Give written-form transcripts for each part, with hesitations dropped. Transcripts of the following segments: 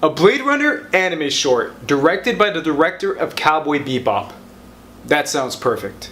A Blade Runner anime short, directed by the director of Cowboy Bebop. That sounds perfect.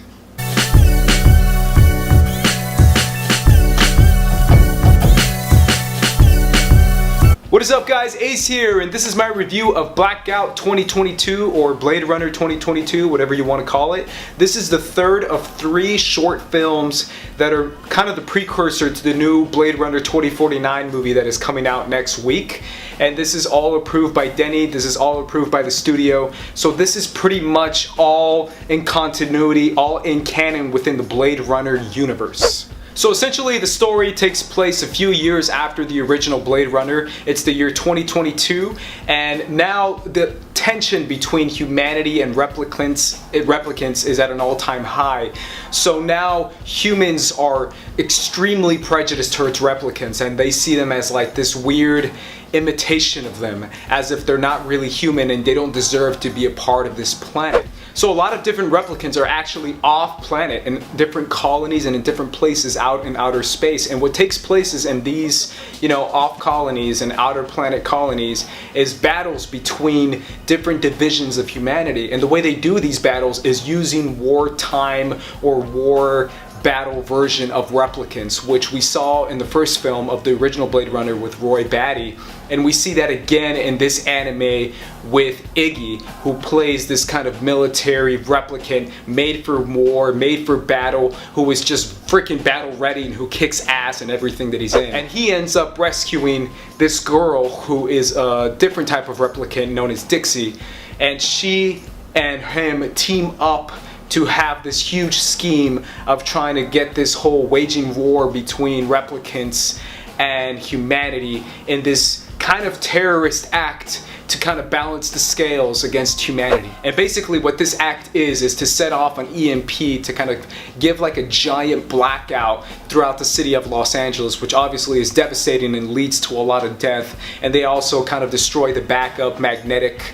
What is up guys, Ace here, and this is my review of Blackout 2022 or Blade Runner 2022, whatever you want to call it. This is the third of 3 short films that are kind of the precursor to the new Blade Runner 2049 movie that is coming out next week. And this is all approved by Denny, this is all approved by the studio. So this is pretty much all in continuity, all in canon within the Blade Runner universe. So essentially the story takes place a few years after the original Blade Runner. It's the year 2022, and now the tension between humanity and replicants is at an all-time high. So now humans are extremely prejudiced towards replicants, and they see them as like this weird imitation of them, as if they're not really human and they don't deserve to be a part of this planet. So a lot of different replicants are actually off planet in different colonies and in different places out in outer space. And what takes place is in these, off colonies and outer planet colonies is battles between different divisions of humanity. And the way they do these battles is using wartime or war battle version of replicants, which we saw in the first film of the original Blade Runner with Roy Batty, and we see that again in this anime with Iggy, who plays this kind of military replicant made for war, made for battle, who is just freaking battle ready and who kicks ass in everything that he's in. And he ends up rescuing this girl who is a different type of replicant known as Dixie, and she and him team up to have this huge scheme of trying to get this whole waging war between replicants and humanity in this kind of terrorist act to kind of balance the scales against humanity. And basically what this act is to set off an EMP to kind of give like a giant blackout throughout the city of Los Angeles, which obviously is devastating and leads to a lot of death. And they also kind of destroy the backup magnetic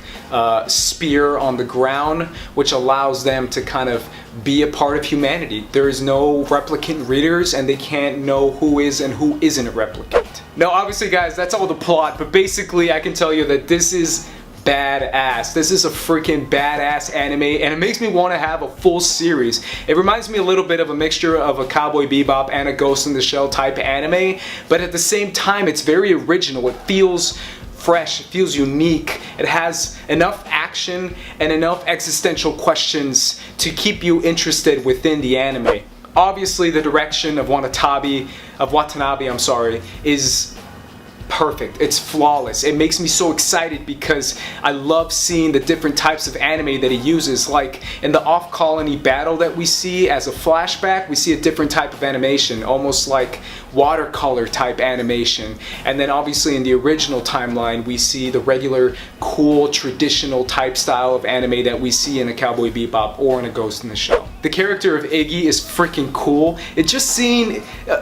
spear on the ground, which allows them to kind of be a part of humanity. There is no replicant readers, and they can't know who is and who isn't a replicant. Now obviously guys, that's all the plot, but basically I can tell you that this is badass. This is a freaking badass anime, and it makes me want to have a full series. It reminds me a little bit of a mixture of a Cowboy Bebop and a Ghost in the Shell type anime, but at the same time it's very original. It feels fresh, it feels unique, it has enough action and enough existential questions to keep you interested within the anime. Obviously the direction of Watanabe, is perfect. It's flawless. It makes me so excited because I love seeing the different types of anime that he uses. Like in the off-colony battle that we see as a flashback, we see a different type of animation, almost like watercolor type animation. And then obviously in the original timeline we see the regular cool traditional type style of anime that we see in a Cowboy Bebop or in a Ghost in the Shell. The character of Iggy is freaking cool.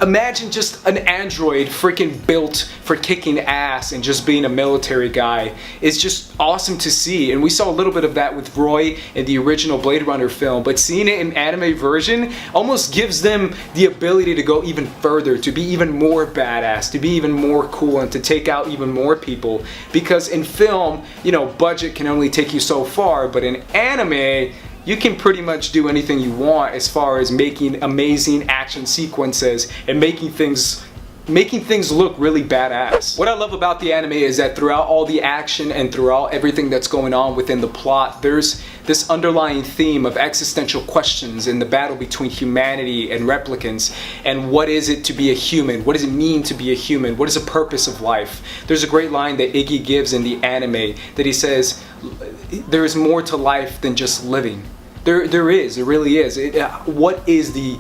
Imagine just an android freaking built for kicking ass and just being a military guy. It's just awesome to see, and we saw a little bit of that with Roy in the original Blade Runner film, but seeing it in anime version almost gives them the ability to go even further, to be even more badass, to be even more cool, and to take out even more people. Because in film, budget can only take you so far, but in anime you can pretty much do anything you want as far as making amazing action sequences and making things look really badass. What I love about the anime is that throughout all the action and throughout everything that's going on within the plot, there's this underlying theme of existential questions in the battle between humanity and replicants, and what is it to be a human? What does it mean to be a human? What is the purpose of life? There's a great line that Iggy gives in the anime that he says, there is more to life than just living. There really is. What is the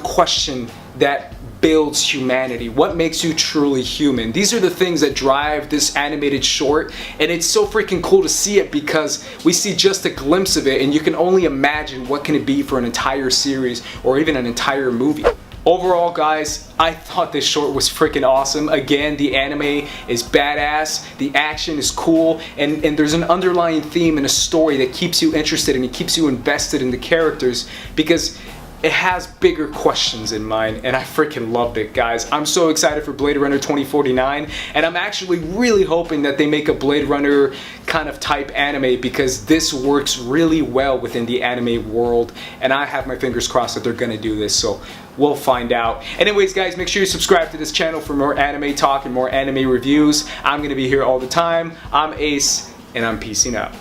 question that builds humanity? What makes you truly human? These are the things that drive this animated short, and it's so freaking cool to see it because we see just a glimpse of it, and you can only imagine what can it be for an entire series or even an entire movie. Overall guys, I thought this short was freaking awesome. Again, the anime is badass, the action is cool, and there's an underlying theme and a story that keeps you interested and it keeps you invested in the characters, because it has bigger questions in mind, and I freaking loved it, guys. I'm so excited for Blade Runner 2049, and I'm actually really hoping that they make a Blade Runner kind of type anime, because this works really well within the anime world, and I have my fingers crossed that they're gonna do this, so we'll find out. Anyways, guys, make sure you subscribe to this channel for more anime talk and more anime reviews. I'm gonna be here all the time. I'm Ace, and I'm peacing out.